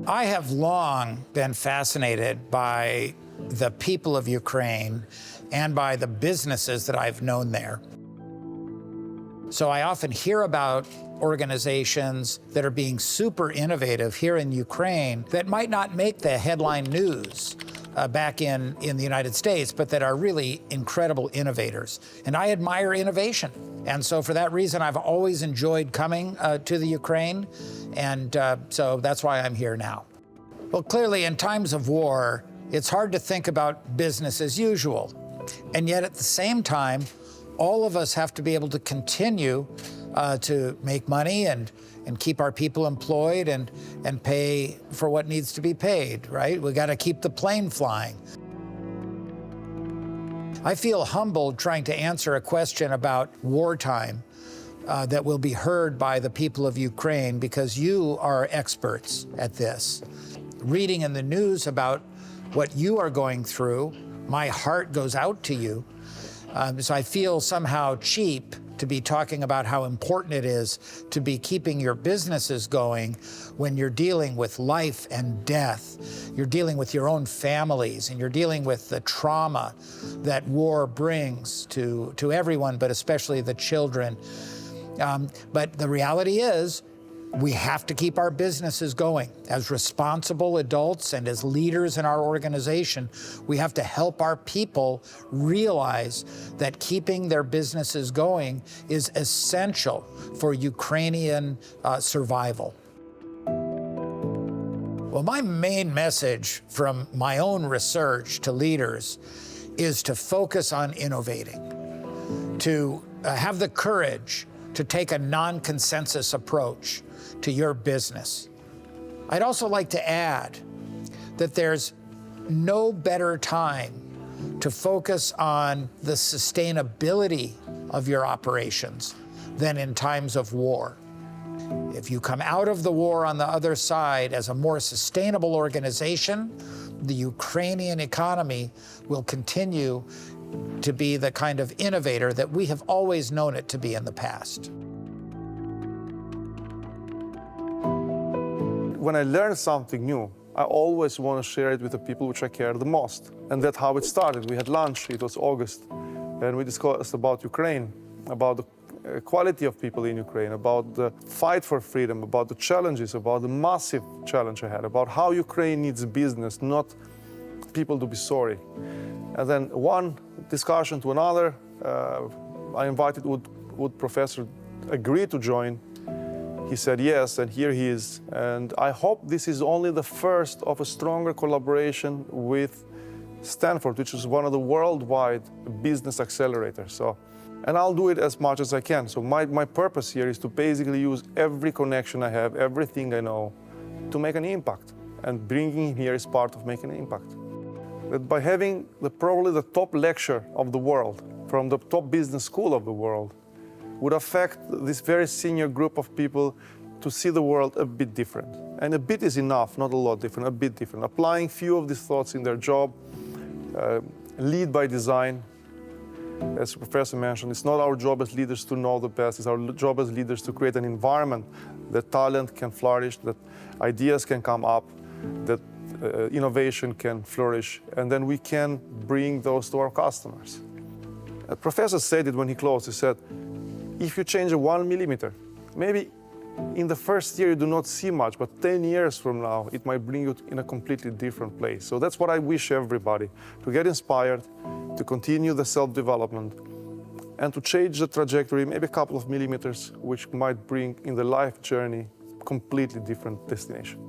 I have long been fascinated by the people of Ukraine and by the businesses that I've known there. So I often hear about organizations that are being super innovative here in Ukraine that might not make the headline news back in the United States, but that are really incredible innovators. And I admire innovation. And so for that reason, I've always enjoyed coming to the Ukraine. And so that's why I'm here now. Well, clearly in times of war, it's hard to think about business as usual. And yet at the same time, all of us have to be able to continue to make money and keep our people employed and pay for what needs to be paid, right? We got to keep the plane flying. I feel humbled trying to answer a question about wartime that will be heard by the people of Ukraine because you are experts at this. Reading in the news about what you are going through, my heart goes out to you. So I feel somehow cheap to be talking about how important it is to be keeping your businesses going when you're dealing with life and death. You're dealing with your own families, and you're dealing with the trauma that war brings to everyone, but especially the children. But the reality is, we have to keep our businesses going. As responsible adults and as leaders in our organization, we have to help our people realize that keeping their businesses going is essential for Ukrainian survival. Well, my main message from my own research to leaders is to focus on innovating, to have the courage to take a non-consensus approach to your business. I'd also like to add that there's no better time to focus on the sustainability of your operations than in times of war. If you come out of the war on the other side as a more sustainable organization, the Ukrainian economy will continue to be the kind of innovator that we have always known it to be in the past. When I learn something new, I always want to share it with the people which I care the most. And that's how it started. We had lunch, it was August, and we discussed about Ukraine, about the quality of people in Ukraine, about the fight for freedom, about the challenges, about the massive challenge ahead, about how Ukraine needs business, not people to be sorry. And then one discussion to another, I invited would Professor agree to join. He said yes, and here he is. And I hope this is only the first of a stronger collaboration with Stanford, which is one of the worldwide business accelerators. And I'll do it as much as I can. So my purpose here is to basically use every connection I have, everything I know, to make an impact. And bringing him here is part of making an impact. That by having probably the top lecture of the world, from the top business school of the world, would affect this very senior group of people to see the world a bit different. And a bit is enough, not a lot different, a bit different. Applying few of these thoughts in their job, lead by design. As the professor mentioned, it's not our job as leaders to know the best, it's our job as leaders to create an environment that talent can flourish, that ideas can come up, that innovation can flourish, and then we can bring those to our customers. A professor said it when he closed, he said, if you change 1 millimeter, maybe in the first year you do not see much, but 10 years from now, it might bring you in a completely different place. So that's what I wish everybody, to get inspired, to continue the self-development, and to change the trajectory, maybe a couple of millimeters, which might bring in the life journey completely different destination.